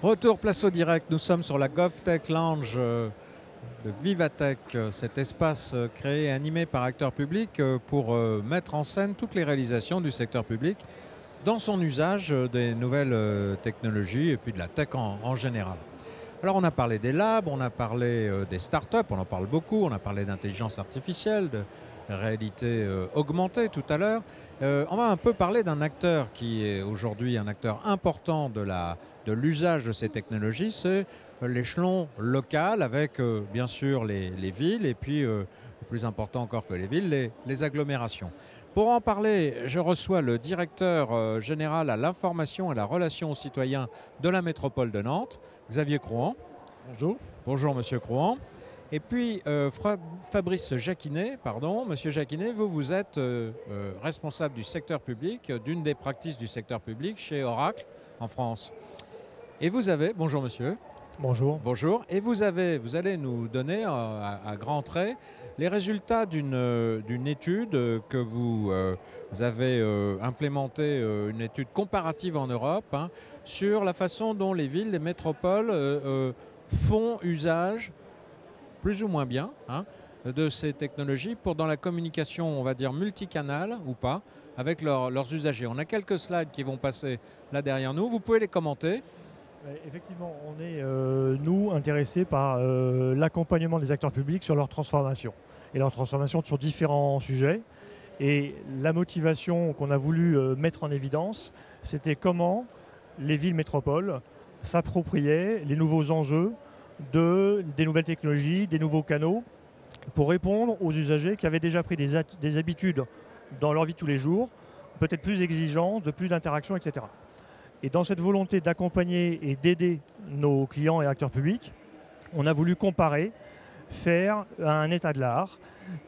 Retour place au direct, nous sommes sur la GovTech Lounge de Vivatech, cet espace créé et animé par acteurs publics pour mettre en scène toutes les réalisations du secteur public dans son usage des nouvelles technologies et puis de la tech en général. Alors on a parlé des labs, on a parlé des startups, on en parle beaucoup, on a parlé d'intelligence artificielle, de réalité augmentée tout à l'heure. On va un peu parler d'un acteur qui est aujourd'hui un acteur important de l'usage de ces technologies, c'est l'échelon local avec bien sûr les villes et puis, plus important encore que les villes, les agglomérations. Pour en parler, je reçois le directeur général à l'information et à la relation aux citoyens de la métropole de Nantes, Xavier Crouan. Bonjour. Bonjour Monsieur Crouan. Et puis Fabrice Jacquinet, pardon. Monsieur Jacquinet, vous êtes responsable du secteur public, d'une des practices du secteur public chez Oracle en France. Et vous avez, bonjour monsieur. Bonjour. Bonjour. Et vous allez nous donner à grands traits les résultats d'une étude que vous avez implémentée, une étude comparative en Europe, hein, sur la façon dont les villes, les métropoles font usage, plus ou moins bien, hein, de ces technologies pour dans la communication, on va dire multicanal ou pas, avec leurs usagers. On a quelques slides qui vont passer là derrière nous. Vous pouvez les commenter. Effectivement, on est, nous, intéressés par l'accompagnement des acteurs publics sur leur transformation. Et leur transformation sur différents sujets. Et la motivation qu'on a voulu mettre en évidence, c'était comment les villes métropoles s'appropriaient les nouveaux enjeux des nouvelles technologies, des nouveaux canaux, pour répondre aux usagers qui avaient déjà pris des habitudes dans leur vie de tous les jours, peut-être plus exigeantes, de plus d'interactions, etc. Et dans cette volonté d'accompagner et d'aider nos clients et acteurs publics, on a voulu comparer, faire un état de l'art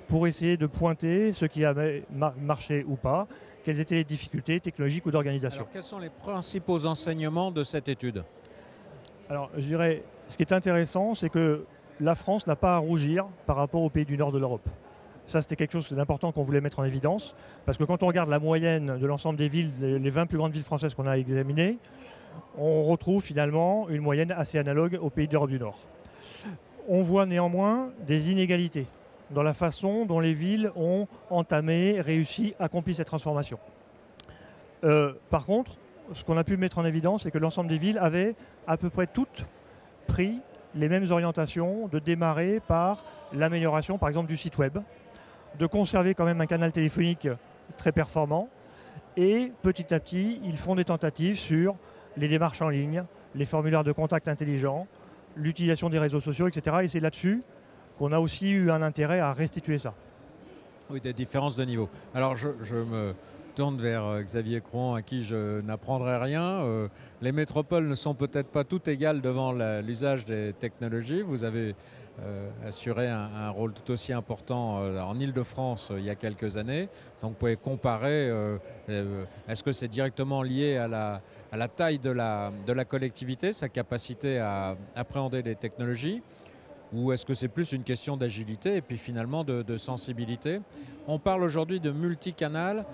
pour essayer de pointer ce qui avait marché ou pas, quelles étaient les difficultés technologiques ou d'organisation. Alors, quels sont les principaux enseignements de cette étude ? Alors, je dirais, ce qui est intéressant, c'est que la France n'a pas à rougir par rapport aux pays du nord de l'Europe. Ça, c'était quelque chose d'important qu'on voulait mettre en évidence, parce que quand on regarde la moyenne de l'ensemble des villes, les 20 plus grandes villes françaises qu'on a examinées, on retrouve finalement une moyenne assez analogue aux pays d'Europe du Nord. On voit néanmoins des inégalités dans la façon dont les villes ont entamé, réussi, accompli cette transformation. Par contre, ce qu'on a pu mettre en évidence, c'est que l'ensemble des villes avaient à peu près toutes pris les mêmes orientations, de démarrer par l'amélioration, par exemple, du site web, de conserver quand même un canal téléphonique très performant, et petit à petit, ils font des tentatives sur les démarches en ligne, les formulaires de contact intelligents, l'utilisation des réseaux sociaux, etc. Et c'est là-dessus qu'on a aussi eu un intérêt à restituer ça. Oui, des différences de niveau. Alors, je me tourne vers Xavier Crouan, à qui je n'apprendrai rien. Les métropoles ne sont peut-être pas toutes égales devant l'usage des technologies. Vous avez assuré un rôle tout aussi important en Île-de-France il y a quelques années. Donc, vous pouvez comparer. Est-ce que c'est directement lié à la taille de la collectivité, sa capacité à appréhender les technologies ? Ou est-ce que c'est plus une question d'agilité et puis finalement de sensibilité ? On parle aujourd'hui de multicanal.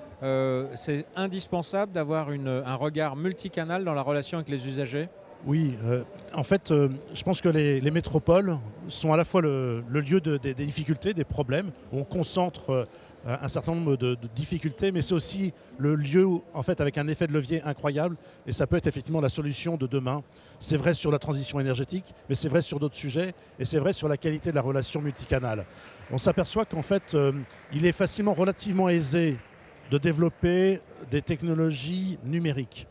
C'est indispensable d'avoir un regard multicanal dans la relation avec les usagers ? Oui, en fait, je pense que les métropoles sont à la fois le lieu des difficultés, des problèmes, où on concentre un certain nombre de difficultés, mais c'est aussi le lieu où, en fait, avec un effet de levier incroyable, et ça peut être effectivement la solution de demain. C'est vrai sur la transition énergétique, mais c'est vrai sur d'autres sujets, et c'est vrai sur la qualité de la relation multicanale. On s'aperçoit qu'en fait, il est facilement relativement aisé de développer des technologies numériques.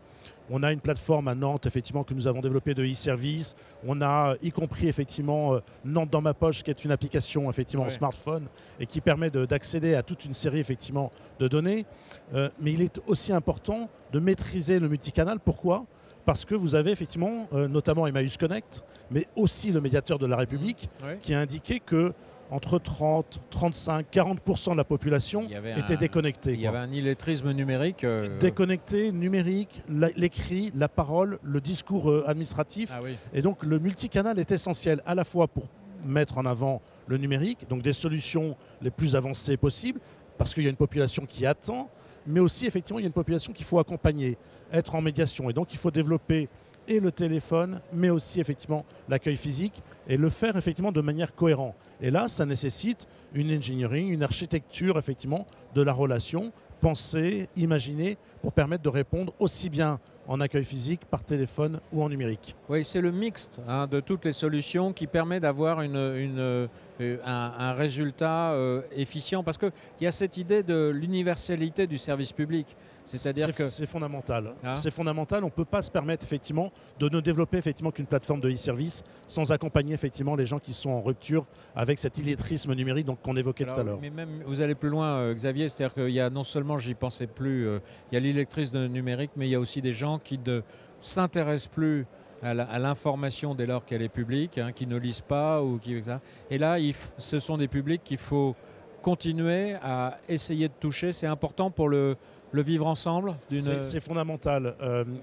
On a une plateforme à Nantes, effectivement, que nous avons développée de e-service. On a, y compris, effectivement, Nantes dans ma poche, qui est une application, effectivement, en smartphone et qui permet d'accéder à toute une série, effectivement, de données. Mais il est aussi important de maîtriser le multicanal. Pourquoi ? Parce que vous avez, effectivement, notamment Emmaüs Connect, mais aussi le médiateur de la République, qui a indiqué que entre 30, 35, 40% de la population était déconnectée. Il y avait un illettrisme numérique. Déconnecté, numérique, l'écrit, la parole, le discours administratif. Ah oui. Et donc le multicanal est essentiel à la fois pour mettre en avant le numérique, donc des solutions les plus avancées possibles, parce qu'il y a une population qui attend, mais aussi effectivement il y a une population qu'il faut accompagner, être en médiation. Et donc il faut développer et le téléphone, mais aussi effectivement l'accueil physique, et le faire effectivement de manière cohérente. Et là, ça nécessite une engineering, une architecture effectivement de la relation, pensée, imaginée, pour permettre de répondre aussi bien en accueil physique, par téléphone ou en numérique. Oui, c'est le mixte de toutes les solutions qui permet d'avoir un résultat efficient, parce qu'il y a cette idée de l'universalité du service public. C'est-à-dire que c'est fondamental. Hein, c'est fondamental. On ne peut pas se permettre effectivement de ne développer effectivement qu'une plateforme de e-service sans accompagner effectivement les gens qui sont en rupture avec cet illettrisme numérique qu'on évoquait tout à l'heure. Mais même vous allez plus loin, Xavier, c'est-à-dire qu'il y a non seulement, j'y pensais plus, il y a l'illettrisme numérique, mais il y a aussi des gens qui ne s'intéressent plus à l'information dès lors qu'elle est publique, qui ne lisent pas ou qui ça. Et là, ce sont des publics qu'il faut continuer à essayer de toucher. C'est important pour le vivre ensemble. C'est fondamental.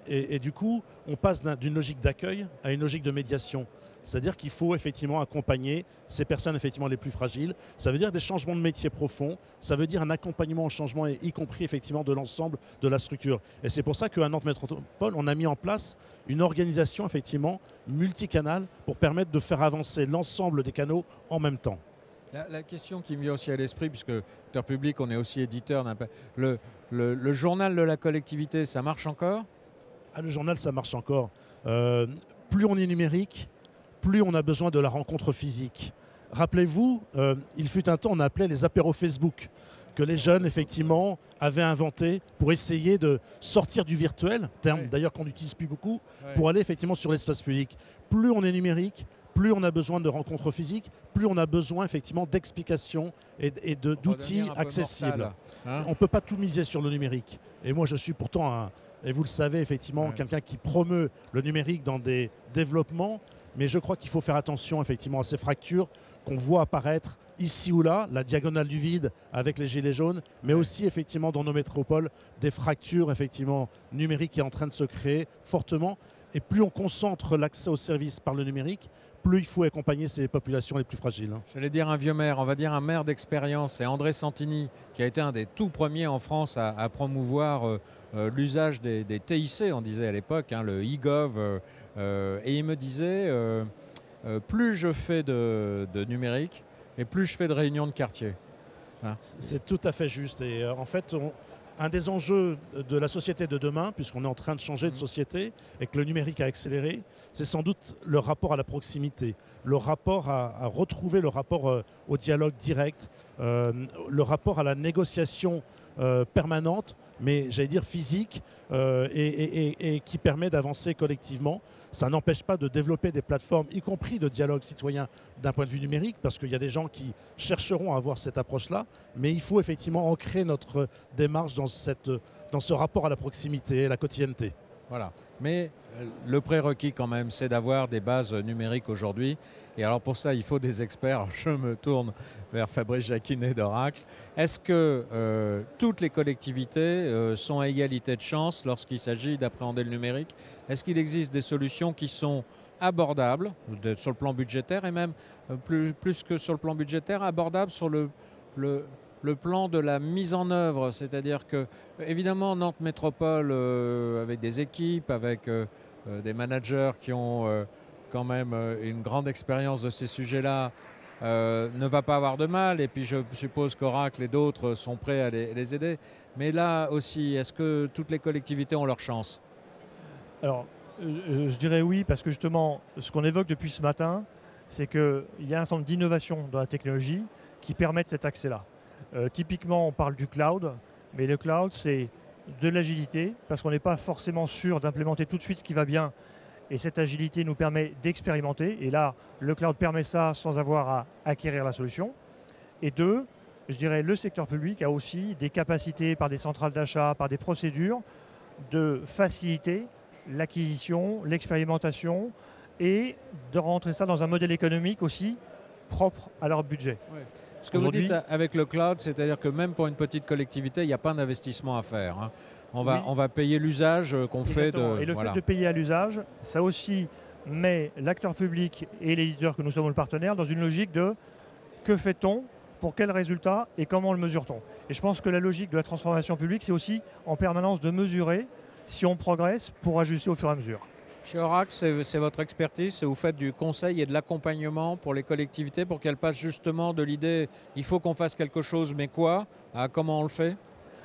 Et du coup, on passe d'une logique d'accueil à une logique de médiation. C'est-à-dire qu'il faut effectivement accompagner ces personnes effectivement les plus fragiles. Ça veut dire des changements de métier profonds. Ça veut dire un accompagnement au changement, y compris effectivement de l'ensemble de la structure. Et c'est pour ça qu'à Nantes Métropole, on a mis en place une organisation effectivement multicanale pour permettre de faire avancer l'ensemble des canaux en même temps. La question qui me vient aussi à l'esprit, puisque acteur public, on est aussi éditeur, le journal de la collectivité, ça marche encore? Le journal, ça marche encore. Plus on est numérique, plus on a besoin de la rencontre physique. Rappelez-vous, il fut un temps, on appelait les apéros Facebook, que les jeunes, effectivement, avaient inventé pour essayer de sortir du virtuel, terme d'ailleurs qu'on n'utilise plus beaucoup, pour aller effectivement sur l'espace public. Plus on est numérique, plus on a besoin de rencontres physiques, plus on a besoin effectivement d'explications et d'outils accessibles. On ne peut pas tout miser sur le numérique. Et moi, je suis pourtant, et vous le savez effectivement, quelqu'un qui promeut le numérique dans des développements, mais je crois qu'il faut faire attention effectivement à ces fractures qu'on voit apparaître ici ou là, la diagonale du vide avec les gilets jaunes, mais aussi effectivement dans nos métropoles, des fractures effectivement numériques qui est en train de se créer fortement. Et plus on concentre l'accès aux services par le numérique, plus il faut accompagner ces populations les plus fragiles. J'allais dire un vieux maire, on va dire un maire d'expérience. C'est André Santini qui a été un des tout premiers en France à promouvoir l'usage des TIC, on disait à l'époque, le e-gov. Et il me disait, plus je fais de numérique et plus je fais de réunions de quartier. C'est tout à fait juste. Et en fait, un des enjeux de la société de demain, puisqu'on est en train de changer de société et que le numérique a accéléré, c'est sans doute le rapport à la proximité, le rapport à retrouver le rapport au dialogue direct, le rapport à la négociation permanente, mais j'allais dire physique, et qui permet d'avancer collectivement. Ça n'empêche pas de développer des plateformes, y compris de dialogue citoyen d'un point de vue numérique, parce qu'il y a des gens qui chercheront à avoir cette approche-là, mais il faut effectivement ancrer notre démarche dans ce rapport à la proximité et à la quotidienneté. Voilà. Mais le prérequis quand même, c'est d'avoir des bases numériques aujourd'hui. Et alors pour ça, il faut des experts. Je me tourne vers Fabrice Jacquinet d'Oracle. Est-ce que toutes les collectivités sont à égalité de chance lorsqu'il s'agit d'appréhender le numérique? Est-ce qu'il existe des solutions qui sont abordables sur le plan budgétaire et même plus que sur le plan budgétaire, abordables sur le plan de la mise en œuvre, c'est-à-dire que, évidemment, Nantes Métropole, avec des équipes, avec des managers qui ont quand même une grande expérience de ces sujets-là, ne va pas avoir de mal. Et puis, je suppose qu'Oracle et d'autres sont prêts à les aider. Mais là aussi, est-ce que toutes les collectivités ont leur chance? Alors, je dirais oui, parce que justement, ce qu'on évoque depuis ce matin, c'est qu'il y a un certain nombre d'innovations dans la technologie qui permettent cet accès-là. Typiquement, on parle du cloud, mais le cloud, c'est de l'agilité, parce qu'on n'est pas forcément sûr d'implémenter tout de suite ce qui va bien, et cette agilité nous permet d'expérimenter, et là, le cloud permet ça sans avoir à acquérir la solution. Et deux, je dirais, le secteur public a aussi des capacités par des centrales d'achat, par des procédures, de faciliter l'acquisition, l'expérimentation, et de rentrer ça dans un modèle économique aussi propre à leur budget. Oui. Ce que vous dites avec le cloud, c'est-à-dire que même pour une petite collectivité, il n'y a pas d'investissement à faire. On va payer l'usage qu'on fait de... Et le fait de payer à l'usage, ça aussi met l'acteur public et l'éditeur que nous sommes le partenaire dans une logique de que fait-on, pour quel résultat et comment le mesure-t-on. Et je pense que la logique de la transformation publique, c'est aussi en permanence de mesurer si on progresse pour ajuster au fur et à mesure. Chez Oracle, c'est votre expertise, vous faites du conseil et de l'accompagnement pour les collectivités pour qu'elles passent justement de l'idée il faut qu'on fasse quelque chose, mais quoi, à comment on le fait?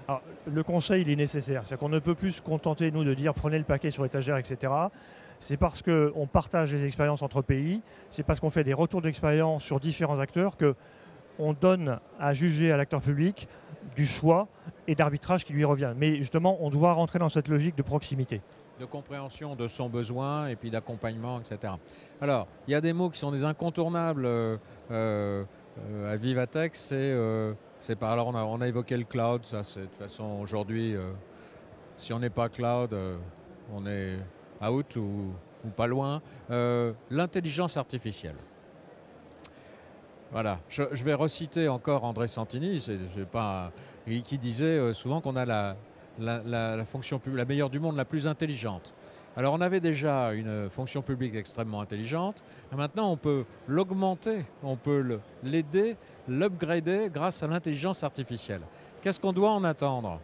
Alors, le conseil, il est nécessaire. C'est qu'on ne peut plus se contenter, nous, de dire prenez le paquet sur l'étagère, etc. C'est parce qu'on partage les expériences entre pays, c'est parce qu'on fait des retours d'expérience sur différents acteurs qu'on donne à juger à l'acteur public du choix et d'arbitrage qui lui revient. Mais justement, on doit rentrer dans cette logique de proximité. De compréhension de son besoin et puis d'accompagnement, etc. Alors, il y a des mots qui sont des incontournables à Vivatech, alors on a évoqué le cloud, ça c'est de toute façon aujourd'hui, si on n'est pas cloud, on est out ou pas loin. L'intelligence artificielle. Voilà, je vais reciter encore André Santini, qui disait souvent qu'on a la fonction publique, la meilleure du monde, la plus intelligente. Alors on avait déjà une fonction publique extrêmement intelligente, et maintenant on peut l'augmenter, on peut l'aider, l'upgrader grâce à l'intelligence artificielle. Qu'est-ce qu'on doit en attendre?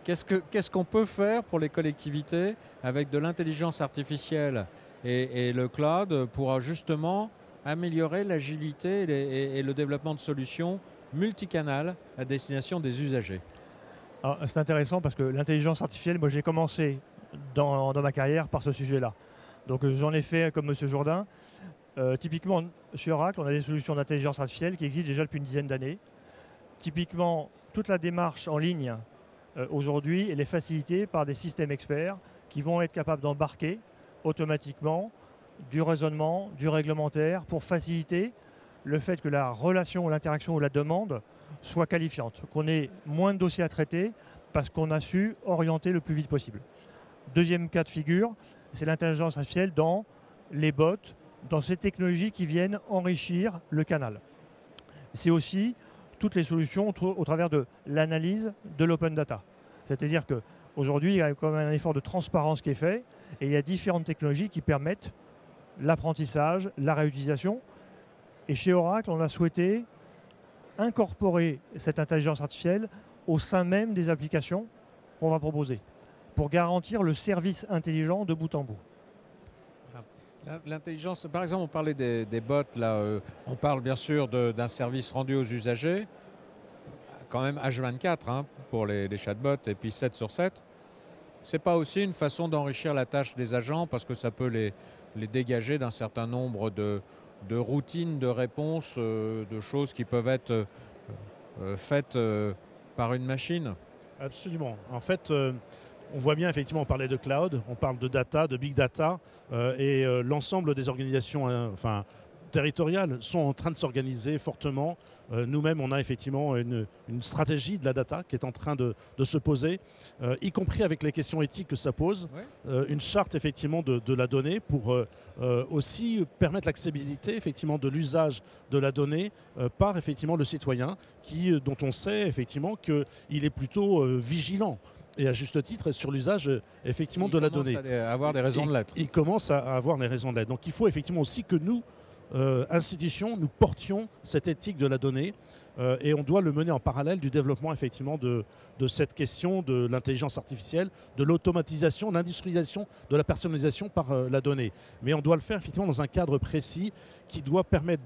Qu'est-ce qu'on peut faire pour les collectivités avec de l'intelligence artificielle et le cloud pour justement améliorer l'agilité et le développement de solutions multicanales à destination des usagers? C'est intéressant parce que l'intelligence artificielle, moi j'ai commencé dans ma carrière par ce sujet-là. Donc j'en ai fait comme M. Jourdain. Typiquement, chez Oracle, on a des solutions d'intelligence artificielle qui existent déjà depuis une dizaine d'années. Typiquement, toute la démarche en ligne aujourd'hui, elle est facilitée par des systèmes experts qui vont être capables d'embarquer automatiquement du raisonnement, du réglementaire pour faciliter le fait que la relation, l'interaction ou la demande soit qualifiante, qu'on ait moins de dossiers à traiter parce qu'on a su orienter le plus vite possible. Deuxième cas de figure, c'est l'intelligence artificielle dans les bots, dans ces technologies qui viennent enrichir le canal. C'est aussi toutes les solutions au travers de l'analyse de l'open data. C'est-à-dire qu'aujourd'hui, il y a quand même un effort de transparence qui est fait et il y a différentes technologies qui permettent l'apprentissage, la réutilisation. Et chez Oracle, on a souhaité incorporer cette intelligence artificielle au sein même des applications qu'on va proposer pour garantir le service intelligent de bout en bout. L'intelligence, par exemple, on parlait des bots, là, on parle bien sûr d'un service rendu aux usagers, quand même H24 pour les chatbots et puis 7 sur 7. C'est pas aussi une façon d'enrichir la tâche des agents parce que ça peut les dégager d'un certain nombre de routines, de réponses, de choses qui peuvent être faites par une machine? Absolument. En fait, on voit bien, effectivement, on parlait de cloud, on parle de data, de big data, et l'ensemble des organisations territoriales sont en train de s'organiser fortement. Nous-mêmes, on a effectivement une stratégie de la data qui est en train de se poser, y compris avec les questions éthiques que ça pose, une charte effectivement de la donnée pour aussi permettre l'accessibilité effectivement de l'usage de la donnée par effectivement le citoyen dont on sait effectivement qu'il est plutôt vigilant. Et à juste titre sur l'usage effectivement de la donnée. Il commence à avoir des raisons de l'être. Il commence à avoir des raisons de l'être. Donc il faut effectivement aussi que nous, institutions, nous portions cette éthique de la donnée et on doit le mener en parallèle du développement effectivement de cette question de l'intelligence artificielle, de l'automatisation, de l'industrialisation, de la personnalisation par la donnée. Mais on doit le faire effectivement dans un cadre précis qui doit permettre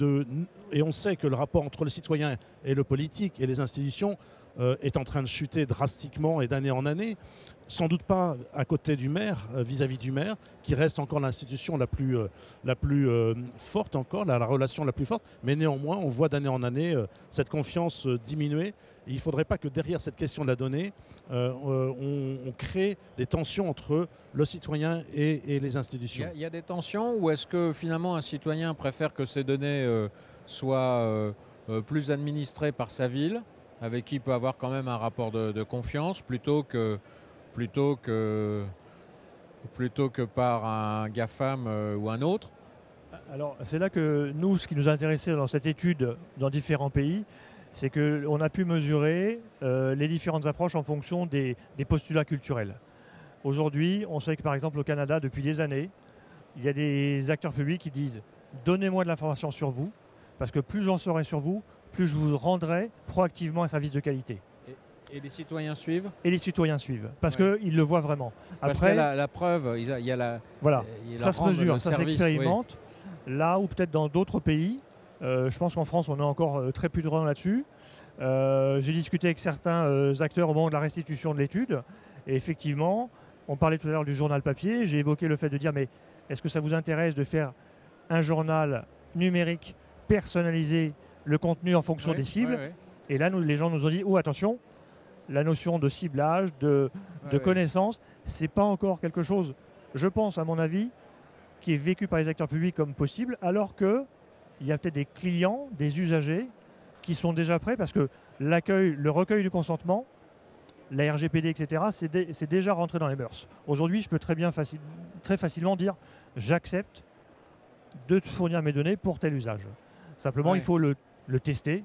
et on sait que le rapport entre le citoyen et le politique et les institutions est en train de chuter drastiquement et d'année en année. Sans doute pas à côté du maire, vis-à-vis du maire, qui reste encore l'institution la plus forte encore, la relation la plus forte. Mais néanmoins, on voit d'année en année cette confiance diminuer. Et il ne faudrait pas que derrière cette question de la donnée, on crée des tensions entre le citoyen et les institutions. Il y a des tensions ou est-ce que finalement un citoyen préfère que ces données soient plus administrées par sa ville, avec qui il peut avoir quand même un rapport de confiance, plutôt que par un GAFAM ou un autre? Alors c'est là que nous, ce qui nous a intéressé dans cette étude dans différents pays, c'est qu'on a pu mesurer les différentes approches en fonction des postulats culturels. Aujourd'hui, on sait que par exemple au Canada, depuis des années, il y a des acteurs publics qui disent « Donnez-moi de l'information sur vous, parce que plus j'en saurai sur vous, plus je vous rendrai proactivement un service de qualité ». Et les citoyens suivent? Et les citoyens suivent, parce Ouais. qu'ils le voient vraiment. Parce Après, que la preuve, il y a la... voilà, ils ça leur se rendent mesure, le ça service, s'expérimente. Là où peut-être dans d'autres pays, je pense qu'en France, on est encore très prudent là-dessus. J'ai discuté avec certains acteurs au moment de la restitution de l'étude. Et effectivement, on parlait tout à l'heure du journal papier. J'ai évoqué le fait de dire, mais est-ce que ça vous intéresse de faire un journal numérique personnalisé, le contenu en fonction des cibles? Ouais. Et là, les gens nous ont dit, oh attention, la notion de ciblage, de connaissance, c'est pas encore quelque chose, je pense à mon avis, qui est vécu par les acteurs publics comme possible, alors qu'il y a peut-être des clients, des usagers qui sont déjà prêts, parce que l'accueil, le recueil du consentement, la RGPD, etc., c'est déjà rentré dans les mœurs. Aujourd'hui, je peux très facilement dire j'accepte de te fournir mes données pour tel usage. Simplement, il faut le tester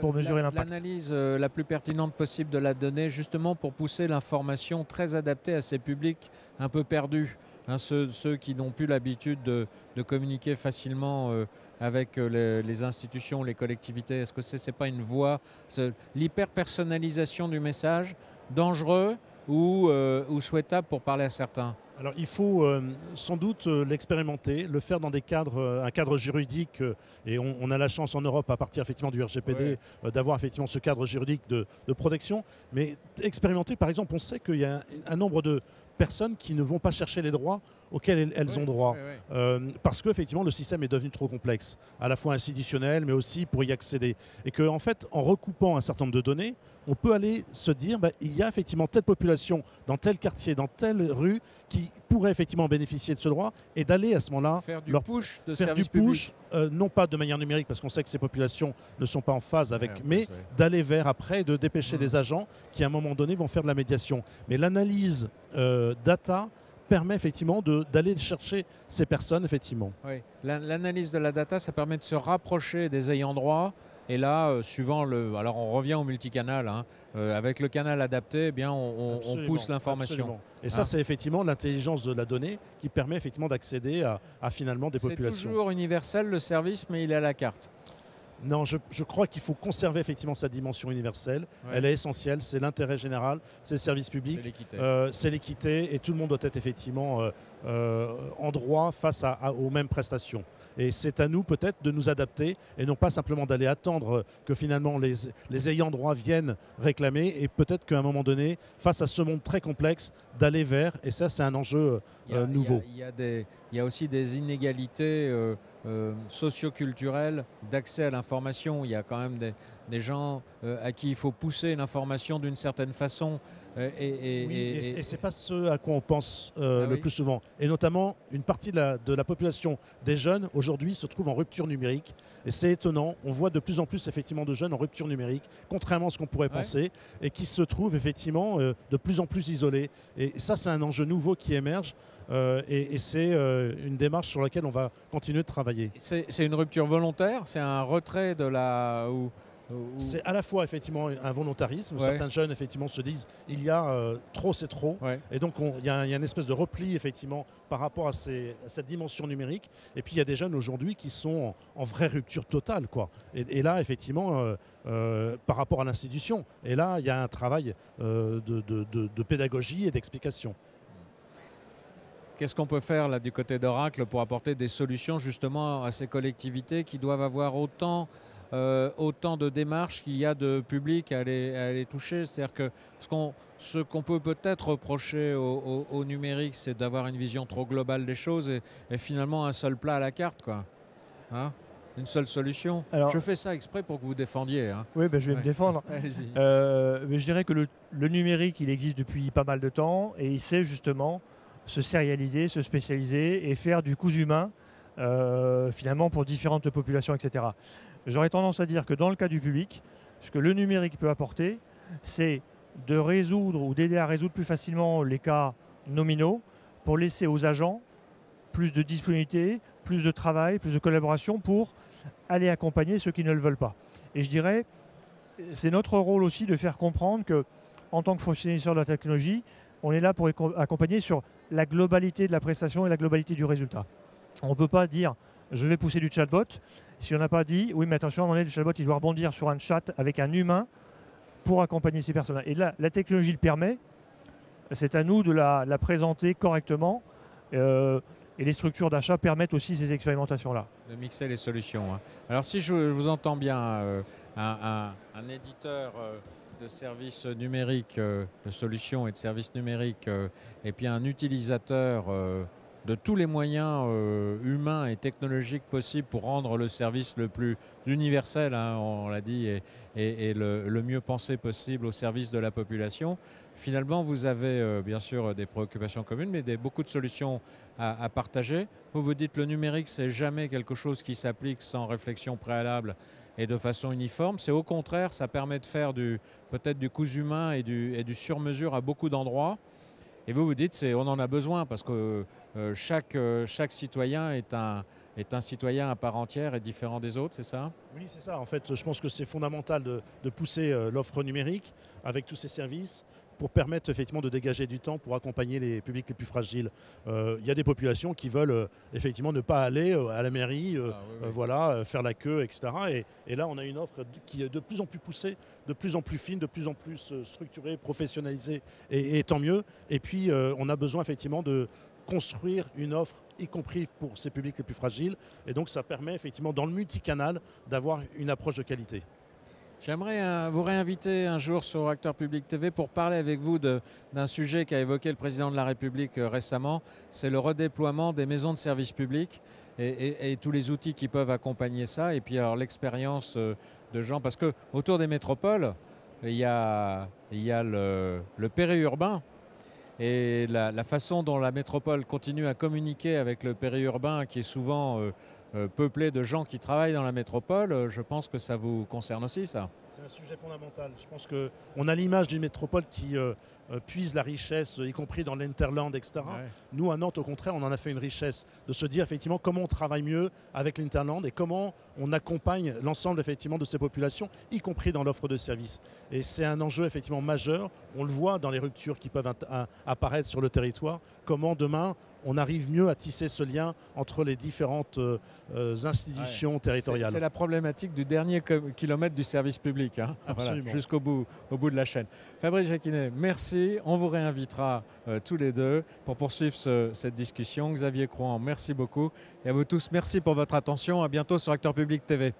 pour mesurer l'impact. L'analyse la plus pertinente possible de la donnée, justement pour pousser l'information très adaptée à ces publics un peu perdus, hein, ceux qui n'ont plus l'habitude de communiquer facilement avec les institutions, les collectivités. Est-ce que ce n'est pas une voie, l'hyper-personnalisation du message, dangereux ou souhaitable pour parler à certains? Alors il faut sans doute l'expérimenter, le faire dans des cadres, un cadre juridique, et on a la chance en Europe, à partir effectivement du RGPD, d'avoir effectivement ce cadre juridique de protection. Mais expérimenter, par exemple, on sait qu'il y a un nombre de personnes qui ne vont pas chercher les droits auxquels elles ont droit. Parce qu'effectivement, le système est devenu trop complexe, à la fois institutionnel, mais aussi pour y accéder. Et qu'en fait, en recoupant un certain nombre de données, on peut aller se dire, il y a effectivement telle population, dans tel quartier, dans telle rue, qui pourrait effectivement bénéficier de ce droit, et d'aller à ce moment-là... Faire du push de faire service du public. push, non pas de manière numérique, parce qu'on sait que ces populations ne sont pas en phase avec, mais d'aller vers après, de dépêcher des agents qui, à un moment donné, vont faire de la médiation. Mais l'analyse data permet effectivement d'aller chercher ces personnes, effectivement. Oui. L'analyse de la data, ça permet de se rapprocher des ayants droit. Et là, suivant le... Alors, on revient au multicanal. Hein. Avec le canal adapté, eh bien, on pousse l'information. Et ça, c'est effectivement l'intelligence de la donnée qui permet effectivement d'accéder à finalement des populations. C'est toujours universel, le service, mais il est à la carte. Non, je crois qu'il faut conserver effectivement sa dimension universelle. Elle est essentielle, c'est l'intérêt général, c'est le service public, c'est l'équité, et tout le monde doit être effectivement en droit face aux mêmes prestations. Et c'est à nous peut-être de nous adapter et non pas simplement d'aller attendre que finalement les ayants droit viennent réclamer, et peut-être qu'à un moment donné, face à ce monde très complexe, d'aller vers, et ça c'est un enjeu nouveau. Il y a aussi des inégalités socio-culturelles d'accès à l'information. Il y a quand même des gens à qui il faut pousser l'information d'une certaine façon. Et ce n'est pas ce à quoi on pense le plus souvent. Et notamment, une partie de la population des jeunes, aujourd'hui, se trouve en rupture numérique. Et c'est étonnant, on voit de plus en plus effectivement de jeunes en rupture numérique, contrairement à ce qu'on pourrait penser, et qui se trouvent effectivement de plus en plus isolés. Et ça, c'est un enjeu nouveau qui émerge. Et c'est une démarche sur laquelle on va continuer de travailler. C'est une rupture volontaire? C'est un retrait de la... C'est à la fois effectivement un volontarisme. Certains jeunes effectivement se disent il y a trop, c'est trop. Et donc il y a une espèce de repli effectivement par rapport à cette dimension numérique. Et puis il y a des jeunes aujourd'hui qui sont en vraie rupture totale, quoi. Et là effectivement par rapport à l'institution. Et là il y a un travail de pédagogie et d'explication. Qu'est-ce qu'on peut faire là du côté d'Oracle pour apporter des solutions justement à ces collectivités qui doivent avoir autant de démarches qu'il y a de public à les toucher? C'est-à-dire que ce qu'on peut peut-être reprocher au numérique, c'est d'avoir une vision trop globale des choses et finalement un seul plat à la carte, quoi. Hein, une seule solution. Alors, je fais ça exprès pour que vous défendiez. Hein. Oui, je vais me défendre. Mais je dirais que le numérique, il existe depuis pas mal de temps et il sait justement se sérialiser, se spécialiser et faire du cousu humain finalement pour différentes populations, etc. J'aurais tendance à dire que dans le cas du public, ce que le numérique peut apporter, c'est de résoudre ou d'aider à résoudre plus facilement les cas nominaux pour laisser aux agents plus de disponibilité, plus de travail, plus de collaboration pour aller accompagner ceux qui ne le veulent pas. Et je dirais, c'est notre rôle aussi de faire comprendre qu'en tant que fournisseur de la technologie, on est là pour accompagner sur la globalité de la prestation et la globalité du résultat. On ne peut pas dire je vais pousser du chatbot si on n'a pas dit oui mais attention à un moment donné le chatbot il doit rebondir sur un chat avec un humain pour accompagner ces personnes-là. Et là, la technologie le permet, c'est à nous de la présenter correctement. Et les structures d'achat permettent aussi ces expérimentations-là. De mixer les solutions. Hein. Alors si je vous entends bien, un éditeur de services numériques, de solutions et de services numériques, et puis un utilisateur de tous les moyens humains et technologiques possibles pour rendre le service le plus universel, hein, on l'a dit, et le mieux pensé possible au service de la population. Finalement, vous avez bien sûr des préoccupations communes, mais beaucoup de solutions à partager. Vous dites que le numérique, c'est jamais quelque chose qui s'applique sans réflexion préalable et de façon uniforme. C'est au contraire, ça permet de faire peut-être du cousu humain et du sur-mesure à beaucoup d'endroits. Et vous dites, on en a besoin parce que chaque citoyen est un citoyen à part entière et différent des autres, c'est ça? Oui, c'est ça. En fait, je pense que c'est fondamental de pousser l'offre numérique avec tous ces services pour permettre effectivement de dégager du temps pour accompagner les publics les plus fragiles. Il y a des populations qui veulent effectivement ne pas aller à la mairie, voilà, faire la queue, etc. Et là, on a une offre qui est de plus en plus poussée, de plus en plus fine, de plus en plus structurée, professionnalisée, et tant mieux. Et puis, on a besoin effectivement de construire une offre, y compris pour ces publics les plus fragiles. Et donc, ça permet effectivement, dans le multicanal, d'avoir une approche de qualité. J'aimerais vous réinviter un jour sur Acteurs Publics TV pour parler avec vous d'un sujet qu'a évoqué le président de la République récemment, c'est le redéploiement des maisons de services publics et tous les outils qui peuvent accompagner ça, et puis alors l'expérience de gens, parce que autour des métropoles, il y a le périurbain, et la façon dont la métropole continue à communiquer avec le périurbain, qui est souvent peuplé de gens qui travaillent dans la métropole, je pense que ça vous concerne aussi, ça. C'est un sujet fondamental. Je pense qu'on a l'image d'une métropole qui puise la richesse, y compris dans l'Interland, etc. Ouais. Nous, à Nantes, au contraire, on en a fait une richesse de se dire effectivement comment on travaille mieux avec l'Interland et comment on accompagne l'ensemble effectivement de ces populations, y compris dans l'offre de services. Et c'est un enjeu effectivement majeur. On le voit dans les ruptures qui peuvent apparaître sur le territoire. Comment demain on arrive mieux à tisser ce lien entre les différentes institutions territoriales. C'est la problématique du dernier kilomètre du service public, hein, voilà, jusqu'au bout de la chaîne. Fabrice Jacquinet, merci. On vous réinvitera tous les deux pour poursuivre cette discussion. Xavier Crouan, merci beaucoup. Et à vous tous, merci pour votre attention. À bientôt sur Acteurs Publics TV.